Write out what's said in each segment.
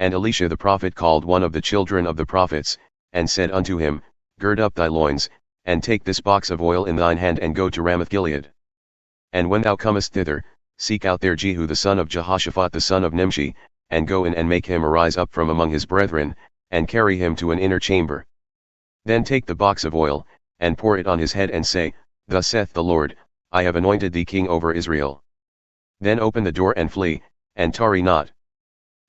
And Elisha the prophet called one of the children of the prophets, and said unto him, Gird up thy loins, and take this box of oil in thine hand and go to Ramothgilead. And when thou comest thither, seek out there Jehu the son of Jehoshaphat the son of Nimshi, and go in and make him arise up from among his brethren, and carry him to an inner chamber. Then take the box of oil, and pour it on his head and say, Thus saith the Lord, I have anointed thee king over Israel. Then open the door and flee, and tarry not.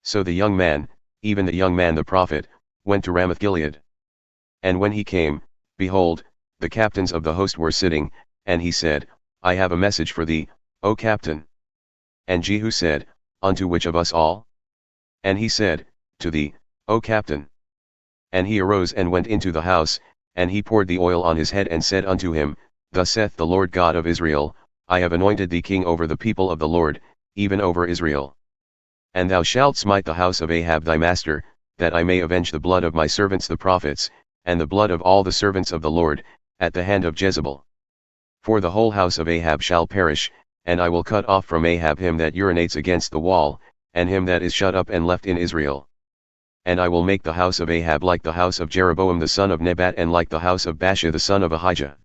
So the young man, even the young man the prophet, went to Ramothgilead. And when he came, behold, the captains of the host were sitting, and he said, I have a message for thee, O captain. And Jehu said, Unto which of us all? And he said, To thee, O captain. And he arose and went into the house, and he poured the oil on his head and said unto him, Thus saith the Lord God of Israel, I have anointed thee king over the people of the Lord, even over Israel. And thou shalt smite the house of Ahab thy master, that I may avenge the blood of my servants the prophets, and the blood of all the servants of the Lord, at the hand of Jezebel. For the whole house of Ahab shall perish, and I will cut off from Ahab him that urinates against the wall, and him that is shut up and left in Israel. And I will make the house of Ahab like the house of Jeroboam the son of Nebat and like the house of Baasha the son of Ahijah.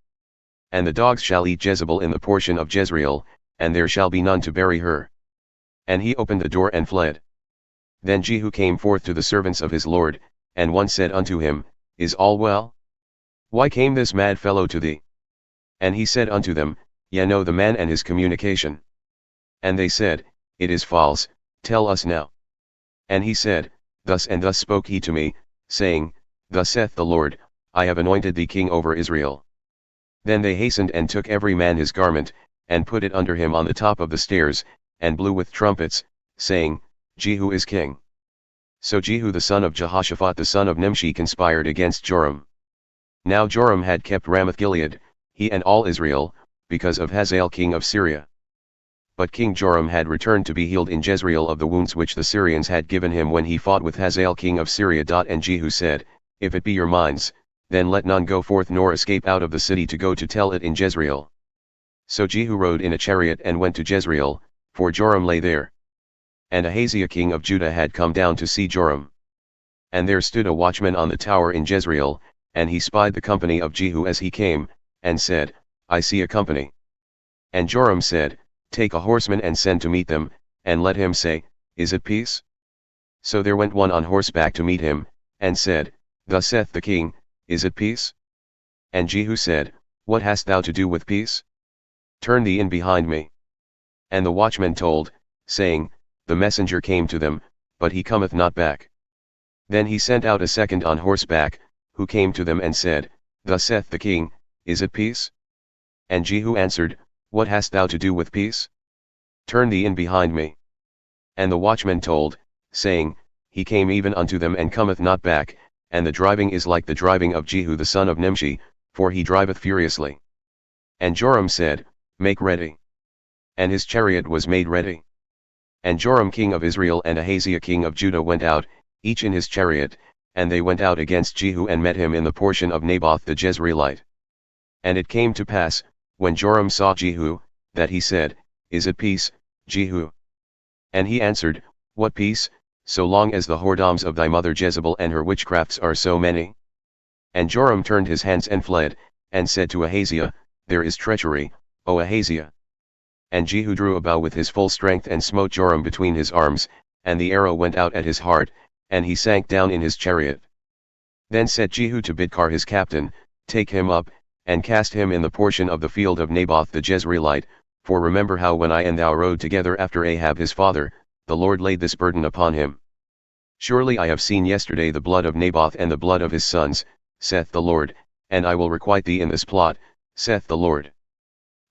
And the dogs shall eat Jezebel in the portion of Jezreel, and there shall be none to bury her. And he opened the door and fled. Then Jehu came forth to the servants of his lord, and one said unto him, Is all well? Why came this mad fellow to thee? And he said unto them, Ye know the man and his communication. And they said, It is false, tell us now. And he said, Thus and thus spoke he to me, saying, Thus saith the Lord, I have anointed thee king over Israel. Then they hastened and took every man his garment, and put it under him on the top of the stairs, and blew with trumpets, saying, Jehu is king. So Jehu the son of Jehoshaphat the son of Nimshi conspired against Joram. Now Joram had kept Ramothgilead, he and all Israel, because of Hazael king of Syria. But King Joram had returned to be healed in Jezreel of the wounds which the Syrians had given him when he fought with Hazael king of Syria. And Jehu said, If it be your minds, then let none go forth nor escape out of the city to go to tell it in Jezreel. So Jehu rode in a chariot and went to Jezreel, for Joram lay there. And Ahaziah king of Judah had come down to see Joram. And there stood a watchman on the tower in Jezreel, and he spied the company of Jehu as he came, and said, I see a company. And Joram said, Take a horseman and send to meet them, and let him say, Is it peace? So there went one on horseback to meet him, and said, Thus saith the king, Is it peace? And Jehu said, What hast thou to do with peace? Turn thee in behind me. And the watchman told, saying, The messenger came to them, but he cometh not back. Then he sent out a second on horseback, who came to them and said, Thus saith the king, Is it peace? And Jehu answered, What hast thou to do with peace? Turn thee in behind me. And the watchman told, saying, He came even unto them and cometh not back, and the driving is like the driving of Jehu the son of Nimshi, for he driveth furiously. And Joram said, Make ready. And his chariot was made ready. And Joram king of Israel and Ahaziah king of Judah went out, each in his chariot, and they went out against Jehu and met him in the portion of Naboth the Jezreelite. And it came to pass, when Joram saw Jehu, that he said, Is it peace, Jehu? And he answered, What peace, so long as the whoredoms of thy mother Jezebel and her witchcrafts are so many? And Joram turned his hands and fled, and said to Ahaziah, There is treachery, O Ahaziah. And Jehu drew a bow with his full strength and smote Joram between his arms, and the arrow went out at his heart, and he sank down in his chariot. Then said Jehu to Bidkar his captain, Take him up, and cast him in the portion of the field of Naboth the Jezreelite, for remember how when I and thou rode together after Ahab his father, the Lord laid this burden upon him. Surely I have seen yesterday the blood of Naboth and the blood of his sons, saith the Lord, and I will requite thee in this plot, saith the Lord.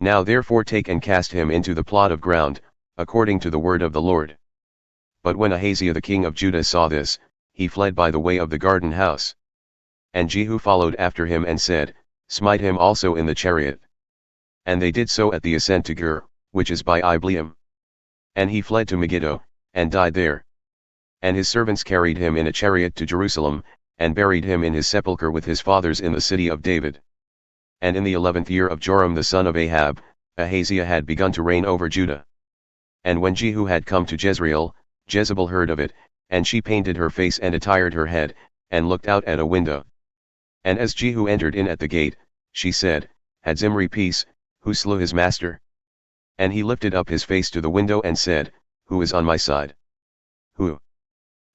Now therefore take and cast him into the plot of ground, according to the word of the Lord. But when Ahaziah the king of Judah saw this, he fled by the way of the garden house. And Jehu followed after him and said, Smite him also in the chariot. And they did so at the ascent to Gird, which is by Ibleam. And he fled to Megiddo, and died there. And his servants carried him in a chariot to Jerusalem, and buried him in his sepulchre with his fathers in the city of David. And in the 11th year of Joram the son of Ahab, Ahaziah had begun to reign over Judah. And when Jehu had come to Jezreel, Jezebel heard of it, and she painted her face and attired her head, and looked out at a window. And as Jehu entered in at the gate, she said, Had Zimri peace, who slew his master? And he lifted up his face to the window and said, Who is on my side? Who?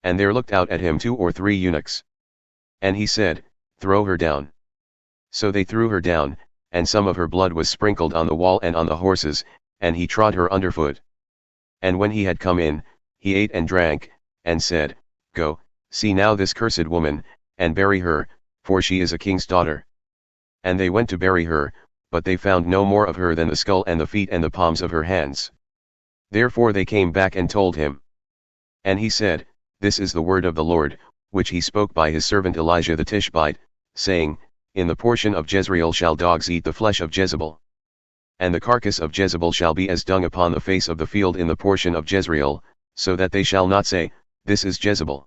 And there looked out at him 2 or 3 eunuchs. And he said, Throw her down. So they threw her down, and some of her blood was sprinkled on the wall and on the horses, and he trod her underfoot. And when he had come in, he ate and drank, and said, Go, see now this cursed woman, and bury her, for she is a king's daughter. And they went to bury her, but they found no more of her than the skull and the feet and the palms of her hands. Therefore they came back and told him. And he said, This is the word of the Lord, which he spoke by his servant Elijah the Tishbite, saying, In the portion of Jezreel shall dogs eat the flesh of Jezebel. And the carcass of Jezebel shall be as dung upon the face of the field in the portion of Jezreel, so that they shall not say, This is Jezebel.